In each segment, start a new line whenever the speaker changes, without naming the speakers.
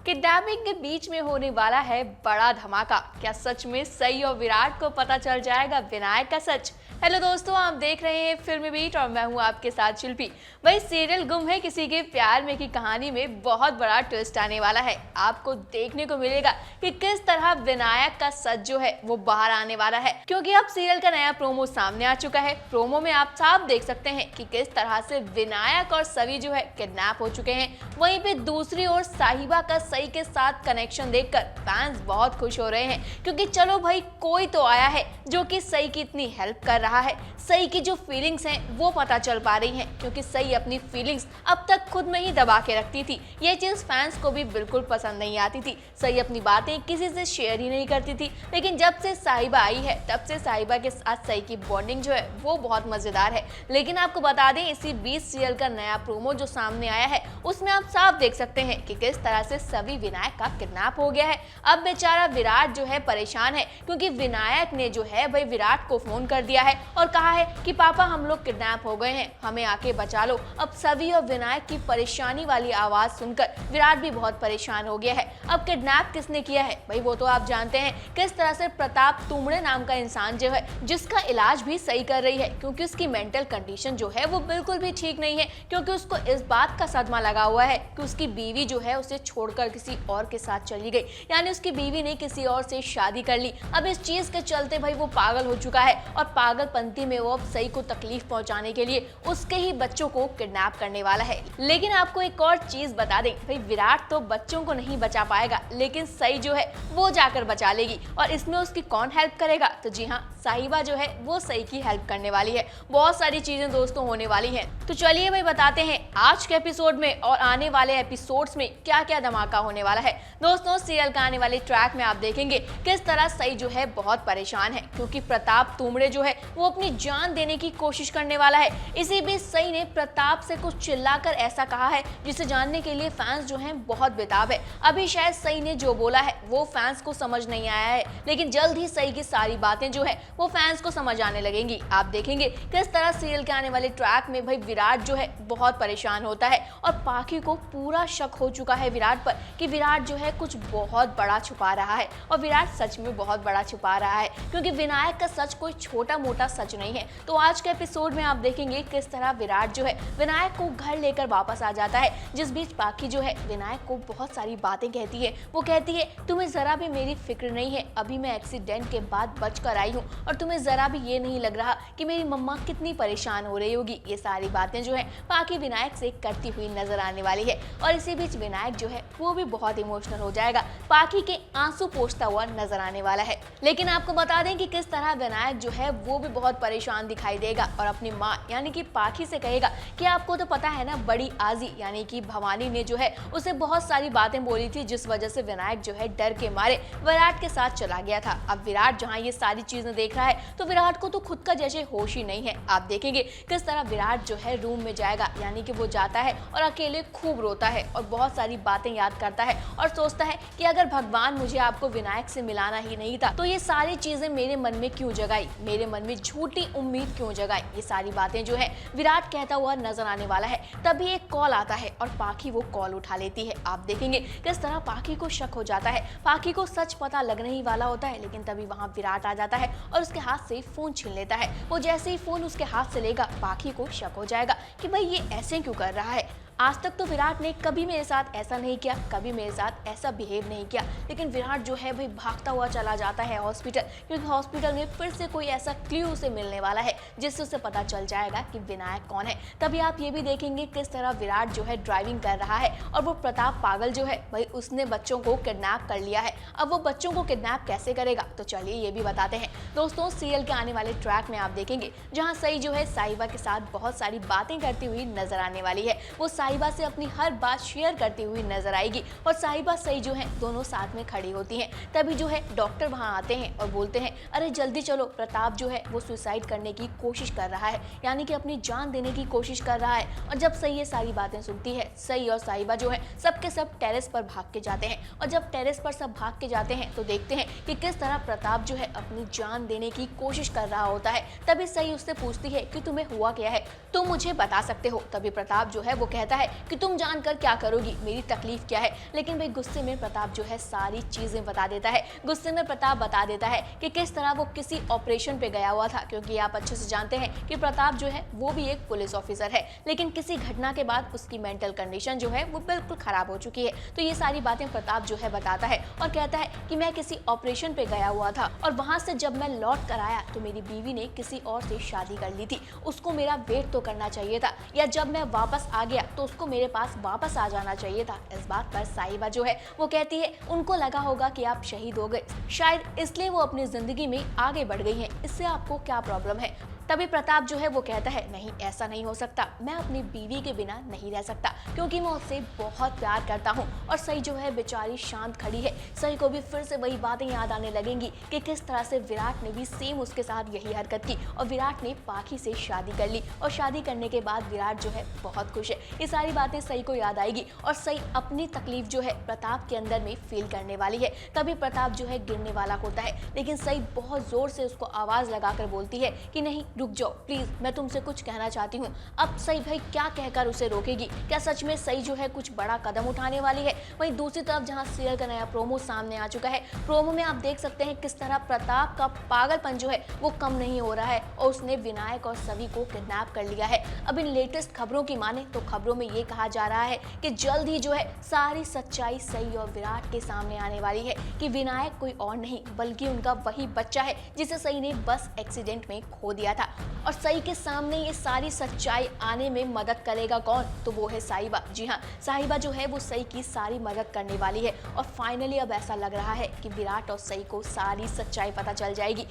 Kidnapping के बीच में होने वाला है बड़ा धमाका। क्या सच में सई और विराट को पता चल जाएगा विनायक का सच? हेलो दोस्तों, आप देख रहे हैं फिल्मी बीट और मैं हूं आपके साथ शिल्पी। वही सीरियल गुम है किसी के प्यार में की कहानी में बहुत बड़ा ट्विस्ट आने वाला है। आपको देखने को मिलेगा कि किस तरह विनायक का सच जो है वो बाहर आने वाला है, क्योंकि अब सीरियल का नया प्रोमो सामने आ चुका है। प्रोमो में आप साफ देख सकते हैं कि किस तरह से विनायक और सवी जो है किडनैप हो चुके हैं। वहीं पे दूसरी ओर साहिबा का सई के साथ कनेक्शन देखकर फैंस बहुत खुश हो रहे हैं, क्योंकि चलो भाई कोई तो आया है जो कि सई की इतनी हेल्प कर रहा है। सई की जो फीलिंग्स हैं वो पता चल पा रही हैं, क्योंकि सई अपनी फीलिंग्स अब तक खुद में ही दबा के रखती थी। ये चीज फैंस को भी बिल्कुल पसंद नहीं आती थी। सई अपनी बातें किसी से शेयर ही नहीं करती थी, लेकिन जब से साहिबा आई है तब से साहिबा के साथ सई की बॉन्डिंग जो है वो बहुत मजेदार है। लेकिन आपको बता दें, इसी 20 सीरियल का नया प्रोमो जो सामने आया है उसमें आप साफ देख सकते हैं कि किस तरह से सभी विनायक का किडनैप हो गया है। अब बेचारा विराट जो है परेशान है, क्योंकि विनायक ने जो है भाई विराट को फोन कर दिया है और कहा है कि पापा हम लोग किडनैप हो गए हैं, हमें आके बचा लो। अब सभी और विनायक की परेशानी वाली आवाज सुनकर विराट भी बहुत परेशान हो गया है। अब किडनैप किसने किया है भाई वो तो आप जानते हैं। किस तरह से प्रताप तुमड़े नाम का इंसान जो है, जिसका इलाज भी सही कर रही है, क्योंकि उसकी मेंटल कंडीशन जो है वो बिल्कुल भी ठीक नहीं है, क्योंकि उसको इस बात का सदमा लगा हुआ है कि उसकी बीवी जो है उसे छोड़कर किसी और के साथ चली गई, यानी उसकी बीवी ने किसी और से शादी कर ली। अब इस चीज के चलते भाई वो पागल हो चुका है और पागलपंती में वो अब सई को तकलीफ पहुंचाने के लिए उसके ही बच्चों को किडनैप करने वाला है। लेकिन आपको एक और चीज बता दें, भाई विराट तो बच्चों को नहीं बचा पाएगा, लेकिन सई जो है वो जाकर बचा लेगी। और इसमें उसकी कौन हेल्प करेगा? तो जी हाँ, साहिबा जो है वो सई की हेल्प करने वाली है। बहुत सारी चीजें दोस्तों होने वाली हैं। तो चलिए भाई बताते हैं आज के एपिसोड में और आने वाले एपिसोड्स में क्या क्या धमाका होने वाला है। दोस्तों, सीरियल का आने वाले ट्रैक में आप देखेंगे किस तरह सई जो है बहुत परेशान है, क्योंकि प्रताप तुमड़े जो है वो अपनी जान देने की कोशिश करने वाला है। इसी बीच सई ने प्रताप से कुछ चिल्लाकर ऐसा कहा है जिसे जानने के लिए फैंस जो हैं बहुत बेताब है। अभी शायद सई ने जो बोला है वो फैंस को समझ नहीं आया है, लेकिन जल्द ही सई की सारी बातें जो है वो फैंस को समझ आने लगेंगी। आप देखेंगे किस तरह सीरियल के आने वाले ट्रैक में भाई विराट जो है बहुत परेशान होता है और पाखी को पूरा शक हो चुका है विराट पर कि विराट जो है कुछ बहुत बड़ा छुपा रहा है। और विराट सच में बहुत बड़ा छुपा रहा है, क्योंकि विनायक का सच कोई छोटा मोटा सच नहीं है। तो आज के एपिसोड में आप देखेंगे किस तरह विराट जो है विनायक को घर लेकर वापस आ जाता है। जिस बीच पाखी जो है विनायक को बहुत सारी बातें कहती है। वो कहती है तुम्हें जरा भी मेरी फिक्र नहीं है, अभी मैं एक्सीडेंट के बाद बच कर आई हूँ और तुम्हें जरा भी ये नहीं लग रहा कि मेरी मम्मा कितनी परेशान हो रही होगी। ये सारी बातें जो है पाखी विनायक से करती हुई नजर आने वाली है। और इसी बीच विनायक जो है वो भी बहुत इमोशनल हो जाएगा, पाखी के आंसू पोंछता हुआ नजर आने वाला है। लेकिन आपको बता दें कि किस तरह विनायक जो है वो भी बहुत परेशान दिखाई देगा और अपनी माँ यानी कि पाखी से कहेगा कि आपको तो पता है ना, बड़ी आजी यानी कि भवानी ने जो है उसे बहुत सारी बातें बोली थी, जिस वजह से विनायक जो है डर के मारे विराट के साथ चला गया था। अब विराट जहाँ ये सारी चीजें देख रहा है तो विराट को तो खुद का जैसे होश ही नहीं है। आप देखेंगे किस तरह विराट जो है रूम में जाएगा, यानी कि वो जाता है और अकेले खूब रोता है और बहुत सारी बातें याद करता है और सोचता है कि अगर भगवान मुझे आपको विनायक से मिलाना ही नहीं था तो ये सारी चीजें मेरे मन में क्यों जगाई, मेरे मन में झूठी उम्मीद क्यों जगाई। ये सारी बातें जो है विराट कहता हुआ नजर आने वाला है। तभी एक कॉल आता है और पाखी वो कॉल उठा लेती है। आप देखेंगे किस तरह पाखी को शक हो जाता है। पाखी को सच पता लगने ही वाला होता है, लेकिन तभी वहां विराट आ जाता है और उसके हाथ से फोन छीन लेता है। वो जैसे ही फोन उसके हाथ से लेगा पाखी को शक हो जाएगा कि भाई ये ऐसे क्यों कर रहा है। आज तक तो विराट ने कभी मेरे साथ ऐसा नहीं किया, कभी मेरे साथ ऐसा बिहेव नहीं किया। लेकिन विराट जो है भाई भागता हुआ चला जाता है हॉस्पिटल, क्योंकि हॉस्पिटल में फिर से कोई ऐसा क्लू उसे मिलने वाला है जिससे उसे पता चल जाएगा कि विनायक कौन है। तभी आप ये भी देखेंगे किस तरह विराट जो है ड्राइविंग कर रहा है और वो प्रताप पागल जो है भाई उसने बच्चों को किडनैप कर लिया है। अब वो बच्चों को किडनैप कैसे करेगा, तो चलिए ये भी बताते हैं। दोस्तों, सीरियल के आने वाले ट्रैक में आप देखेंगे जहाँ सई जो है साहिबा के साथ बहुत सारी बातें करती हुई नजर आने वाली है। वो साहिबा से अपनी हर बात शेयर करती हुई नजर आएगी और साहिबा सई जो है दोनों साथ में खड़ी होती हैं। तभी जो है डॉक्टर वहां आते हैं और बोलते हैं अरे जल्दी चलो, प्रताप जो है वो सुसाइड करने की कोशिश कर रहा है, यानी कि अपनी जान देने की कोशिश कर रहा है। और जब सई ये सारी बातें सुनती है, सई और साहिबा जो है सबके सब टेरेस पर भाग के जाते हैं। और जब टेरेस पर सब भाग के जाते हैं तो देखते हैं कि किस तरह प्रताप जो है अपनी जान देने की कोशिश कर रहा होता है। तभी सई उससे पूछती है कि तुम्हें हुआ क्या है, तुम मुझे बता सकते हो। तभी प्रताप जो है वो कहता कहता है कि तुम जानकर क्या करोगी, मेरी तकलीफ क्या है। लेकिन भाई गुस्से में प्रताप जो है सारी चीजें बता देता है। गुस्से में प्रताप बता देता है कि किस तरह वो किसी ऑपरेशन पे गया हुआ था, क्योंकि आप अच्छे से जानते हैं कि प्रताप जो है वो भी एक पुलिस ऑफिसर है, लेकिन किसी घटना के बाद उसकी मेंटल कंडीशन जो है वो बिल्कुल खराब हो चुकी है। तो ये सारी बातें प्रताप जो है बताता है और कहता है कि मैं किसी ऑपरेशन पे गया हुआ था और वहां से जब मैं लौट कर आया तो मेरी बीवी ने किसी और से शादी कर ली थी, उसको मेरा वेट तो करना चाहिए था, या जब मैं वापस आ गया तो उसको मेरे पास वापस आ जाना चाहिए था। इस बात पर साहिबा जो है वो कहती है उनको लगा होगा कि आप शहीद हो गए, शायद इसलिए वो अपनी जिंदगी में आगे बढ़ गई हैं, इससे आपको क्या प्रॉब्लम है। तभी प्रताप जो है वो कहता है नहीं, ऐसा नहीं हो सकता, मैं अपनी बीवी के बिना नहीं रह सकता, क्योंकि मैं उससे बहुत प्यार करता हूँ। और सई जो है बेचारी शांत खड़ी है। सई को भी फिर से वही बातें याद आने लगेंगी कि किस तरह से विराट ने भी सेम उसके साथ यही हरकत की और विराट ने पाखी से शादी कर ली और शादी करने के बाद विराट जो है बहुत खुश है। ये सारी बातें सई को याद आएगी और सई अपनी तकलीफ जो है प्रताप के अंदर में फील करने वाली है। तभी प्रताप जो है गिरने वाला होता है, लेकिन सई बहुत जोर से उसको आवाज लगाकर बोलती है कि नहीं, रुक जाओ प्लीज, मैं तुमसे कुछ कहना चाहती हूँ। अब सई भाई क्या कहकर उसे रोकेगी? क्या सच में सई जो है कुछ बड़ा कदम उठाने वाली है? वहीं दूसरी तरफ जहाँ सीरियल का नया प्रोमो सामने आ चुका है, प्रोमो में आप देख सकते हैं किस तरह प्रताप का पागलपन जो है वो कम नहीं हो रहा है और उसने विनायक और सभी को किडनैप कर लिया है। अब इन लेटेस्ट खबरों की माने तो खबरों में ये कहा जा रहा है कि जल्द ही जो है सारी सच्चाई सई और विराट के सामने आने वाली है कि विनायक कोई और नहीं बल्कि उनका वही बच्चा है जिसे सई ने बस एक्सीडेंट में खो दिया था। और सई के सामने ये सारी सच्चाई आने में मदद करेगा कौन? तो वो है साहिबा। जी हाँ, साहिबा जो है वो सई की सारी मदद करने वाली है और फाइनली अब ऐसा लग रहा है कि विराट और सई को सारी सच्चाई पता चल जाएगी।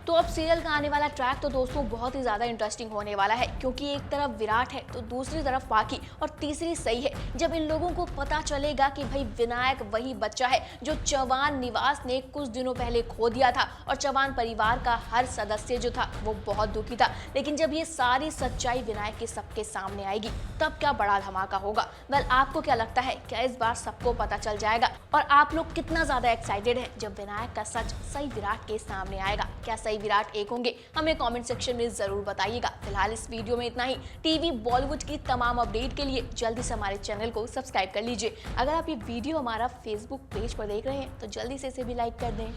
तो अब सीरियल का आने वाला ट्रैक तो दोस्तों बहुत ही ज़्यादा इंटरेस्टिंग होने वाला है, क्योंकि एक तरफ विराट है तो दूसरी तरफ पाखी और तीसरी सई है। जब इन लोगों को पता चलेगा कि भाई विनायक वही बच्चा है जो चौहान निवास ने कुछ दिनों पहले खो दिया था और चौहान परिवार का हर सदस्य जो था वो बहुत दुखी था, लेकिन जब ये सारी सच्चाई विनायक के सबके सामने आएगी तब क्या बड़ा धमाका होगा। वेल, आपको क्या लगता है, क्या इस बार सबको पता चल जाएगा? और आप लोग कितना ज़्यादा एक्साइटेड हैं जब विनायक का सच सई विराट के सामने आएगा? क्या सई विराट एक होंगे? हमें कमेंट सेक्शन में जरूर बताइएगा। फिलहाल इस वीडियो में इतना ही। टीवी बॉलीवुड की तमाम अपडेट के लिए जल्दी से हमारे चैनल को सब्सक्राइब कर लीजिए। अगर आप ये वीडियो हमारा फेसबुक पेज पर देख रहे हैं तो जल्दी से इसे भी लाइक कर दें।